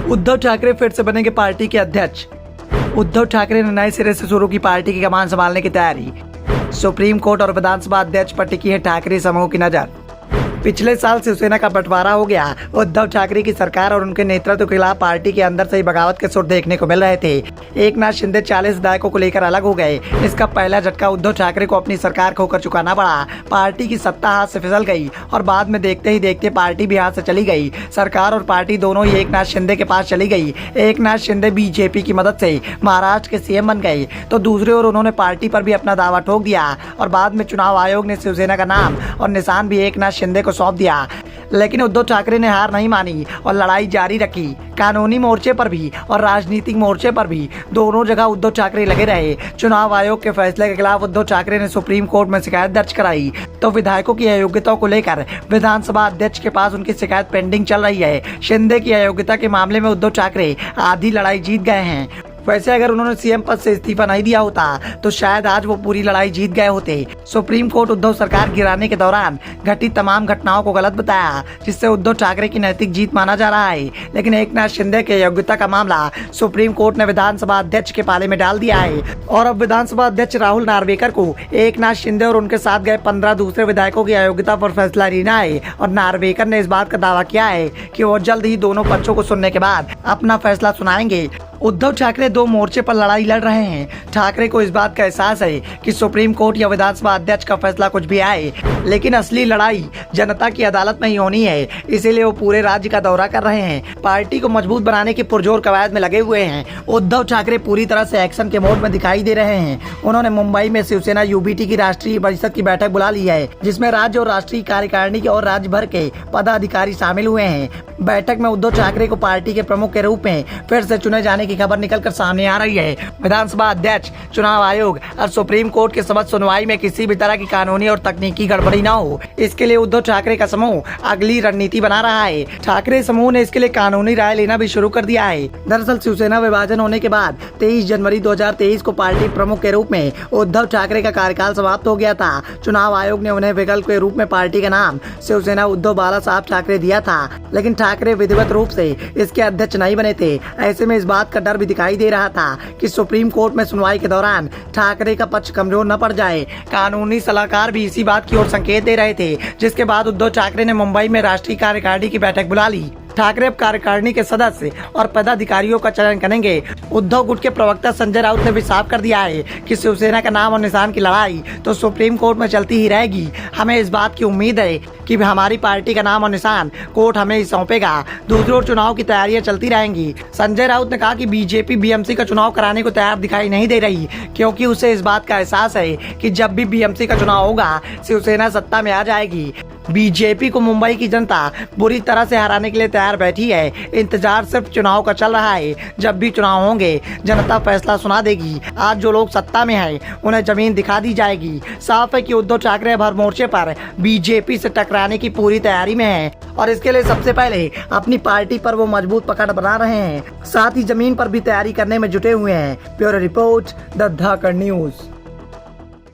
उद्धव ठाकरे फिर से बनेंगे पार्टी के अध्यक्ष। उद्धव ठाकरे ने नए सिरे से शुरू की पार्टी की कमान संभालने की तैयारी। सुप्रीम कोर्ट और विधानसभा अध्यक्ष पर टिकी है ठाकरे समूह की नजर। पिछले साल शिवसेना का बंटवारा हो गया। उद्धव ठाकरे की सरकार और उनके नेतृत्व के खिलाफ पार्टी के अंदर से ही बगावत के सुर देखने को मिल रहे थे। एकनाथ शिंदे 40 विधायकों को लेकर अलग हो गए। इसका पहला झटका उद्धव ठाकरे को अपनी सरकार खोकर चुकाना पड़ा। पार्टी की सत्ता हाथ से फिसल गई और बाद में देखते ही देखते पार्टी भी हाथ से चली गई। सरकार और पार्टी दोनों ही एकनाथ शिंदे के पास चली गई। एकनाथ शिंदे बीजेपी की मदद से महाराष्ट्र के सीएम बन गए तो दूसरी ओर उन्होंने पार्टी पर भी अपना दावा ठोक दिया और बाद में चुनाव आयोग ने शिवसेना का नाम और निशान भी एकनाथ शिंदे को सौंप दिया। लेकिन उद्धव ठाकरे ने हार नहीं मानी और लड़ाई जारी रखी। कानूनी मोर्चे पर भी और राजनीतिक मोर्चे पर भी दोनों जगह उद्धव ठाकरे लगे रहे। चुनाव आयोग के फैसले के खिलाफ उद्धव ठाकरे ने सुप्रीम कोर्ट में शिकायत दर्ज कराई तो विधायकों की अयोग्यता को लेकर विधानसभा अध्यक्ष के पास उनकी शिकायत पेंडिंग चल रही है। शिंदे की अयोग्यता के मामले में उद्धव ठाकरे आधी लड़ाई जीत गए हैं। वैसे अगर उन्होंने सीएम पद से इस्तीफा नहीं दिया होता तो शायद आज वो पूरी लड़ाई जीत गए होते। सुप्रीम कोर्ट उद्धव सरकार गिराने के दौरान घटी तमाम घटनाओं को गलत बताया जिससे उद्धव ठाकरे की नैतिक जीत माना जा रहा है। लेकिन एकनाथ शिंदे के योग्यता का मामला सुप्रीम कोर्ट ने विधानसभा अध्यक्ष के पाले में डाल दिया है और अब विधानसभा अध्यक्ष राहुल नार्वेकर को एकनाथ शिंदे और उनके साथ गए 15 दूसरे विधायकों की अयोग्यता पर फैसला लेना है। और नार्वेकर ने इस बात का दावा किया है कि वो जल्द ही दोनों पक्षों को सुनने के बाद अपना फैसला सुनाएंगे। उद्धव ठाकरे दो मोर्चे पर लड़ाई लड़ रहे हैं। ठाकरे को इस बात का एहसास है कि सुप्रीम कोर्ट या विधानसभा अध्यक्ष का फैसला कुछ भी आए, लेकिन असली लड़ाई जनता की अदालत में ही होनी है। इसीलिए वो पूरे राज्य का दौरा कर रहे हैं। पार्टी को मजबूत बनाने की पुरजोर कवायद में लगे हुए हैं। उद्धव ठाकरे पूरी तरह से एक्शन के मोड में दिखाई दे रहे हैं। उन्होंने मुंबई में शिवसेना यूबीटी की राष्ट्रीय परिषद की बैठक बुला ली है जिसमें राज्य और राष्ट्रीय कार्यकारिणी के और राज्य भर के पदाधिकारी शामिल हुए हैं। बैठक में उद्धव ठाकरे को पार्टी के प्रमुख के रूप में फिर से चुने जाने की खबर निकलकर सामने आ रही है। विधानसभा अध्यक्ष, चुनाव आयोग और सुप्रीम कोर्ट के समक्ष सुनवाई में किसी भी तरह की कानूनी और तकनीकी गड़बड़ी न हो, इसके लिए उद्धव ठाकरे का समूह अगली रणनीति बना रहा है। ठाकरे समूह ने इसके लिए कानूनी राय लेना भी शुरू कर दिया है। दरअसल शिवसेना विभाजन होने के बाद 23 जनवरी 2023 को पार्टी प्रमुख के रूप में उद्धव ठाकरे का कार्यकाल समाप्त हो गया था। चुनाव आयोग ने उन्हें विकल्प के रूप में पार्टी का नाम शिवसेना उद्धव बाला साहब ठाकरे दिया था, लेकिन ठाकरे विधिवत रूप से इसके अध्यक्ष नहीं बने थे। ऐसे में इस बात का डर भी दिखाई दे रहा था कि सुप्रीम कोर्ट में सुनवाई के दौरान ठाकरे का पक्ष कमजोर न पड़ जाए। कानूनी सलाहकार भी इसी बात की ओर संकेत दे रहे थे, जिसके बाद उद्धव ठाकरे ने मुंबई में राष्ट्रीय कार्यकारिणी की बैठक बुला ली। ठाकरे अब कार्यकारिणी के सदस्य और पदाधिकारियों का चयन करेंगे। उद्धव गुट के प्रवक्ता संजय राउत ने भी साफ कर दिया है कि शिवसेना का नाम और निशान की लड़ाई तो सुप्रीम कोर्ट में चलती ही रहेगी। हमें इस बात की उम्मीद है कि हमारी पार्टी का नाम और निशान कोर्ट हमें ही सौंपेगा। दूसरी ओर चुनाव की तैयारियां चलती रहेंगी। संजय राउत ने कहा कि बीजेपी बीएमसी का चुनाव कराने को तैयार दिखाई नहीं दे रही, क्योंकि उसे इस बात का एहसास है कि जब भी बीएमसी का चुनाव होगा शिवसेना सत्ता में आ जाएगी। बीजेपी को मुंबई की जनता बुरी तरह से हराने के लिए तैयार बैठी है। इंतजार सिर्फ चुनाव का चल रहा है। जब भी चुनाव होंगे जनता फैसला सुना देगी। आज जो लोग सत्ता में हैं उन्हें जमीन दिखा दी जाएगी। साफ है कि उद्धव ठाकरे हर मोर्चे पर बीजेपी से टकराने की पूरी तैयारी में है और इसके लिए सबसे पहले अपनी पार्टी पर वो मजबूत पकड़ बना रहे हैं, साथ ही जमीन पर भी तैयारी करने में जुटे हुए हैं। Bureau report, the Dhakad news.